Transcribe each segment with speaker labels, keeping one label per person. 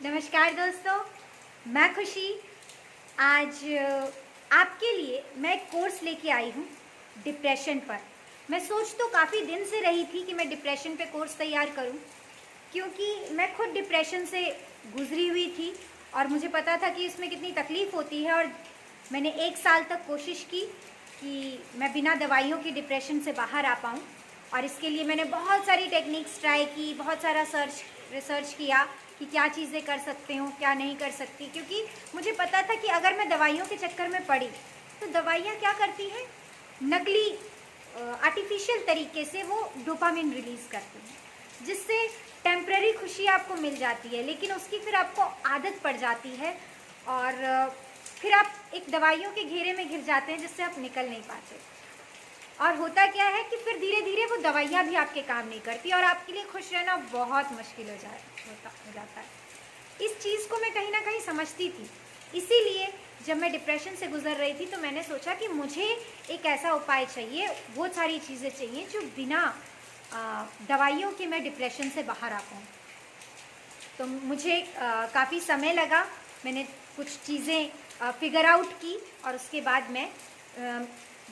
Speaker 1: नमस्कार दोस्तों, मैं खुशी। आज आपके लिए मैं एक कोर्स लेके आई हूँ डिप्रेशन पर। मैं सोच तो काफ़ी दिन से रही थी कि मैं डिप्रेशन पे कोर्स तैयार करूँ, क्योंकि मैं खुद डिप्रेशन से गुजरी हुई थी और मुझे पता था कि इसमें कितनी तकलीफ़ होती है। और मैंने 1 साल तक कोशिश की कि मैं बिना दवाइयों की डिप्रेशन से बाहर आ पाऊँ। और इसके लिए मैंने बहुत सारी टेक्निक्स ट्राई की, बहुत सारा रिसर्च किया कि क्या चीज़ें कर सकते हूँ, क्या नहीं कर सकती। क्योंकि मुझे पता था कि अगर मैं दवाइयों के चक्कर में पड़ी तो दवाइयाँ क्या करती हैं, नकली आर्टिफिशियल तरीके से वो डोपामिन रिलीज़ करती हैं, जिससे टेम्पररी खुशी आपको मिल जाती है, लेकिन उसकी फिर आपको आदत पड़ जाती है और फिर आप एक दवाइयों के घेरे में घिर जाते हैं जिससे आप निकल नहीं पाते। और होता क्या है कि फिर धीरे धीरे वो दवाइयाँ भी आपके काम नहीं करती और आपके लिए खुश रहना बहुत मुश्किल हो जाता है। इस चीज़ को मैं कहीं ना कहीं समझती थी, इसीलिए जब मैं डिप्रेशन से गुजर रही थी तो मैंने सोचा कि मुझे एक ऐसा उपाय चाहिए, बहुत सारी चीज़ें चाहिए जो बिना दवाइयों के मैं डिप्रेशन से बाहर आ पाऊँ। तो मुझे काफ़ी समय लगा, मैंने कुछ चीज़ें फिगर आउट की और उसके बाद मैं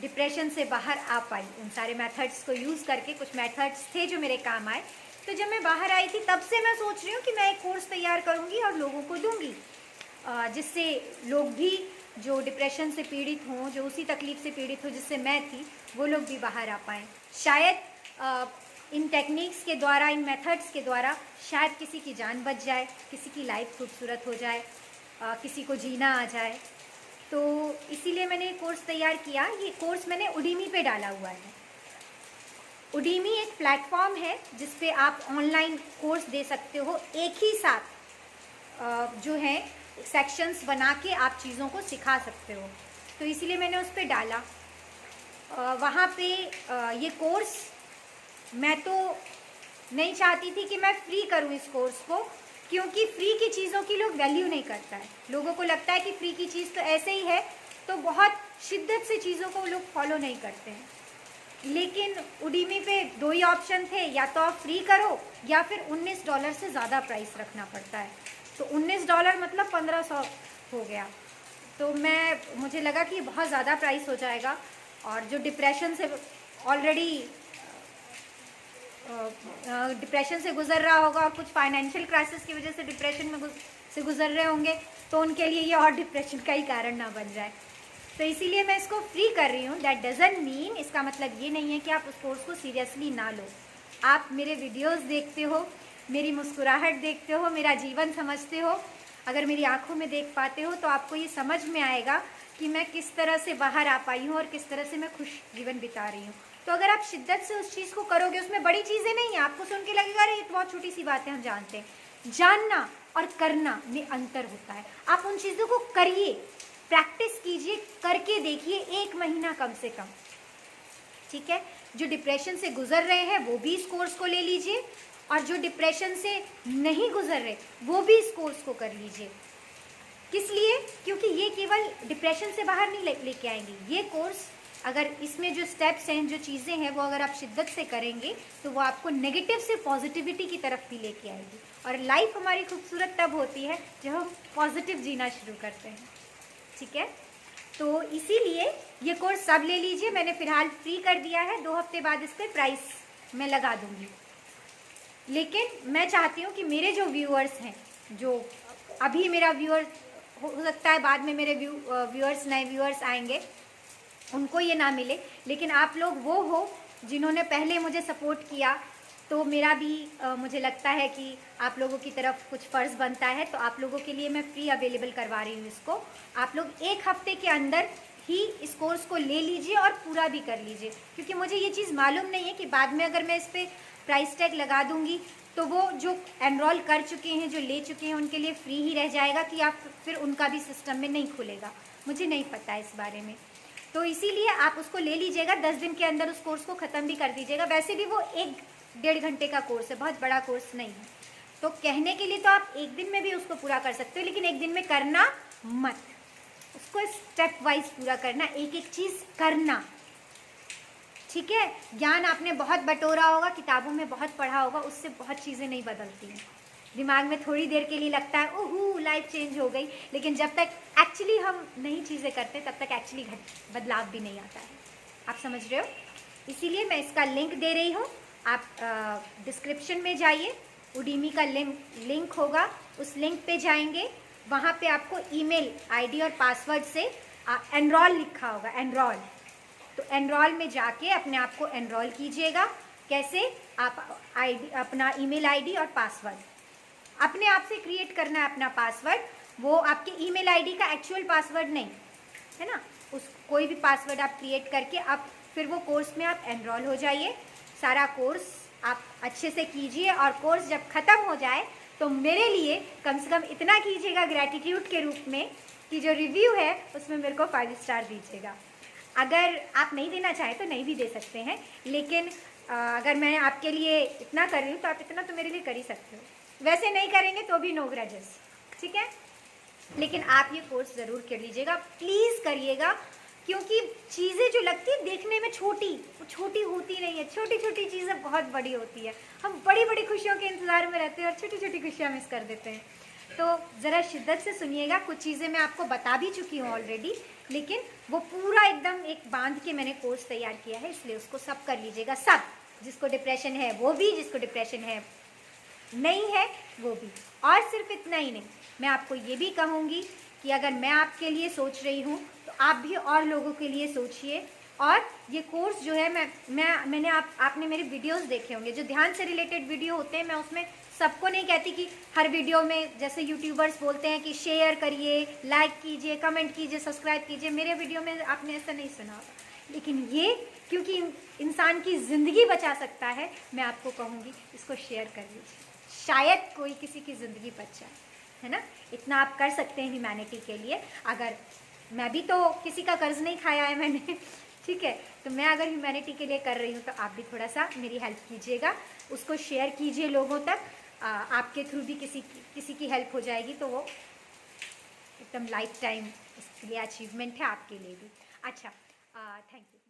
Speaker 1: डिप्रेशन से बाहर आ पाई। उन सारे मेथड्स को यूज़ करके, कुछ मेथड्स थे जो मेरे काम आए। तो जब मैं बाहर आई थी तब से मैं सोच रही हूँ कि मैं एक कोर्स तैयार करूँगी और लोगों को दूँगी, जिससे लोग भी जो डिप्रेशन से पीड़ित हों, जो उसी तकलीफ़ से पीड़ित हो जिससे मैं थी, वो लोग भी बाहर आ पाएँ। शायद इन टेक्निक्स के द्वारा, इन मेथड्स के द्वारा शायद किसी की जान बच जाए, किसी की लाइफ खूबसूरत हो जाए, किसी को जीना आ जाए। तो इसीलिए मैंने कोर्स तैयार किया। ये कोर्स मैंने उडीमी पे डाला हुआ है। उडीमी एक प्लेटफॉर्म है जिस पे आप ऑनलाइन कोर्स दे सकते हो, एक ही साथ जो है सेक्शंस बना के आप चीज़ों को सिखा सकते हो। तो इसीलिए मैंने उस पर डाला। वहाँ पे ये कोर्स मैं तो नहीं चाहती थी कि मैं फ्री करूँ इस कोर्स को, क्योंकि फ्री की चीज़ों की लोग वैल्यू नहीं करता है। लोगों को लगता है कि फ्री की चीज़ तो ऐसे ही है, तो बहुत शिद्दत से चीज़ों को लोग फॉलो नहीं करते हैं। लेकिन उडीमी पे 2 ही ऑप्शन थे, या तो आप फ्री करो या फिर $19 से ज़्यादा प्राइस रखना पड़ता है। तो $19 मतलब 1500 हो गया। तो मुझे लगा कि बहुत ज़्यादा प्राइस हो जाएगा, और जो डिप्रेशन से गुज़र रहा होगा और कुछ फाइनेंशियल क्राइसिस की वजह से डिप्रेशन से गुज़र रहे होंगे, तो उनके लिए ये और डिप्रेशन का ही कारण ना बन जाए। तो इसीलिए मैं इसको फ्री कर रही हूँ। दैट डजंट मीन, इसका मतलब ये नहीं है कि आप उस कोर्स को सीरियसली ना लो। आप मेरे वीडियोस देखते हो, मेरी मुस्कुराहट देखते हो, मेरा जीवन समझते हो, अगर मेरी आंखों में देख पाते हो तो आपको ये समझ में आएगा कि मैं किस तरह से बाहर आ पाई हूँ और किस तरह से मैं खुश जीवन बिता रही हूँ। तो अगर आप शिद्दत से उस चीज़ को करोगे, उसमें बड़ी चीज़ें नहीं हैं, आपको सुन के लगेगा अरे ये तो बहुत छोटी सी बात है, हम जानते हैं। जानना और करना में अंतर होता है। आप उन चीज़ों को करिए, प्रैक्टिस कीजिए, करके देखिए 1 महीना कम से कम, ठीक है। जो डिप्रेशन से गुजर रहे हैं वो भी इस कोर्स को ले लीजिए, और जो डिप्रेशन से नहीं गुजर रहे वो भी इस कोर्स को कर लीजिए। किस लिए? क्योंकि ये केवल डिप्रेशन से बाहर नहीं लेके आएंगे। ये कोर्स, अगर इसमें जो स्टेप्स हैं, जो चीज़ें हैं, वो अगर आप शिद्दत से करेंगे तो वो आपको नेगेटिव से पॉजिटिविटी की तरफ भी लेके आएगी। और लाइफ हमारी खूबसूरत तब होती है जब हम पॉजिटिव जीना शुरू करते हैं, ठीक है। तो इसीलिए ये कोर्स सब ले लीजिए। मैंने फ़िलहाल फ्री कर दिया है, 2 हफ्ते बाद इस पर प्राइस मैं लगा दूँगी। लेकिन मैं चाहती हूँ कि मेरे जो व्यूअर्स हैं, जो अभी मेरा व्यूअर हो सकता है बाद में मेरे व्यूअर्स, नए व्यूअर्स आएंगे, उनको ये ना मिले, लेकिन आप लोग वो हो जिन्होंने पहले मुझे सपोर्ट किया, तो मेरा भी मुझे लगता है कि आप लोगों की तरफ कुछ फ़र्ज़ बनता है। तो आप लोगों के लिए मैं फ्री अवेलेबल करवा रही हूँ इसको। आप लोग 1 हफ्ते के अंदर ही इस कोर्स को ले लीजिए और पूरा भी कर लीजिए, क्योंकि मुझे ये चीज़ मालूम नहीं है कि बाद में अगर मैं इस पर प्राइस टैग लगा दूँगी तो वो जो एनरोल कर चुके हैं, जो ले चुके हैं, उनके लिए फ्री ही रह जाएगा कि आप फिर उनका भी सिस्टम में नहीं खुलेगा। मुझे नहीं पता इस बारे में। तो इसीलिए आप उसको ले लीजिएगा, 10 दिन के अंदर उस कोर्स को ख़त्म भी कर दीजिएगा। वैसे भी वो 1-1.5 घंटे का कोर्स है, बहुत बड़ा कोर्स नहीं है। तो कहने के लिए तो आप 1 दिन में भी उसको पूरा कर सकते हो, लेकिन 1 दिन में करना मत, उसको स्टेप वाइज पूरा करना, एक एक चीज़ करना, ठीक है। ज्ञान आपने बहुत बटोरा होगा, किताबों में बहुत पढ़ा होगा, उससे बहुत चीज़ें नहीं बदलती हैं। दिमाग में थोड़ी देर के लिए लगता है ओह लाइफ चेंज हो गई, लेकिन जब तक एक्चुअली हम नई चीज़ें करते तब तक एक्चुअली बदलाव भी नहीं आता है। आप समझ रहे हो? इसीलिए मैं इसका लिंक दे रही हूँ। आप डिस्क्रिप्शन में जाइए, उडीमी का लिंक होगा, उस लिंक पे जाएंगे, वहाँ पे आपको ईमेल आईडी और पासवर्ड से एनरोल लिखा होगा, एनरोल। तो एनरोल में जाके अपने आप को एनरोल कीजिएगा। कैसे? आप आईडी, अपना ईमेल आईडी और पासवर्ड अपने आप से क्रिएट करना है, अपना पासवर्ड। वो आपके ईमेल आईडी का एक्चुअल पासवर्ड नहीं है ना, उस कोई भी पासवर्ड आप क्रिएट करके अब फिर वो कोर्स में आप एनरोल हो जाइए। सारा कोर्स आप अच्छे से कीजिए और कोर्स जब ख़त्म हो जाए तो मेरे लिए कम से कम इतना कीजिएगा ग्रैटिट्यूड के रूप में कि जो रिव्यू है उसमें मेरे को 5 स्टार दीजिएगा। अगर आप नहीं देना चाहें तो नहीं भी दे सकते हैं, लेकिन अगर मैं आपके लिए इतना कर रही हूँ तो आप इतना तो मेरे लिए कर ही सकते हो। वैसे नहीं करेंगे तो भी नो ग्रजेस, ठीक है? लेकिन आप ये कोर्स ज़रूर कर लीजिएगा, प्लीज़ करिएगा, क्योंकि चीज़ें जो लगती है देखने में छोटी, वो छोटी होती नहीं है। छोटी छोटी चीज़ें बहुत बड़ी होती है। हम बड़ी बड़ी खुशियों के इंतज़ार में रहते हैं और छोटी छोटी खुशियाँ मिस कर देते हैं। तो ज़रा शिद्दत से सुनिएगा। कुछ चीज़ें मैं आपको बता भी चुकी हूँ ऑलरेडी, लेकिन वो पूरा एकदम एक बांध के मैंने कोर्स तैयार किया है, इसलिए उसको सब कर लीजिएगा। सब, जिसको डिप्रेशन है वो भी, जिसको डिप्रेशन है नहीं है वो भी। और सिर्फ इतना ही नहीं, मैं आपको ये भी कहूँगी कि अगर मैं आपके लिए सोच रही हूँ तो आप भी और लोगों के लिए सोचिए। और ये कोर्स जो है मैंने आपने मेरे वीडियोस देखे होंगे, जो ध्यान से रिलेटेड वीडियो होते हैं। मैं उसमें सबको नहीं कहती कि हर वीडियो में जैसे यूट्यूबर्स बोलते हैं कि शेयर करिए, लाइक कीजिए, कमेंट कीजिए, सब्सक्राइब कीजिए। मेरे वीडियो में आपने ऐसा नहीं सुना होगा, लेकिन ये क्योंकि इंसान की ज़िंदगी बचा सकता है, मैं आपको कहूँगी इसको शेयर कर लीजिए, शायद कोई किसी की ज़िंदगी बच जाए, है ना? इतना आप कर सकते हैं ह्यूमैनिटी के लिए। अगर मैं भी तो किसी का कर्ज नहीं खाया है मैंने, ठीक है? तो मैं अगर ह्यूमैनिटी के लिए कर रही हूँ तो आप भी थोड़ा सा मेरी हेल्प कीजिएगा, उसको शेयर कीजिए लोगों तक। आपके थ्रू भी किसी की हेल्प हो जाएगी तो वो एकदम लाइफ टाइम इसके लिए अचीवमेंट है आपके लिए भी। अच्छा, थैंक यू।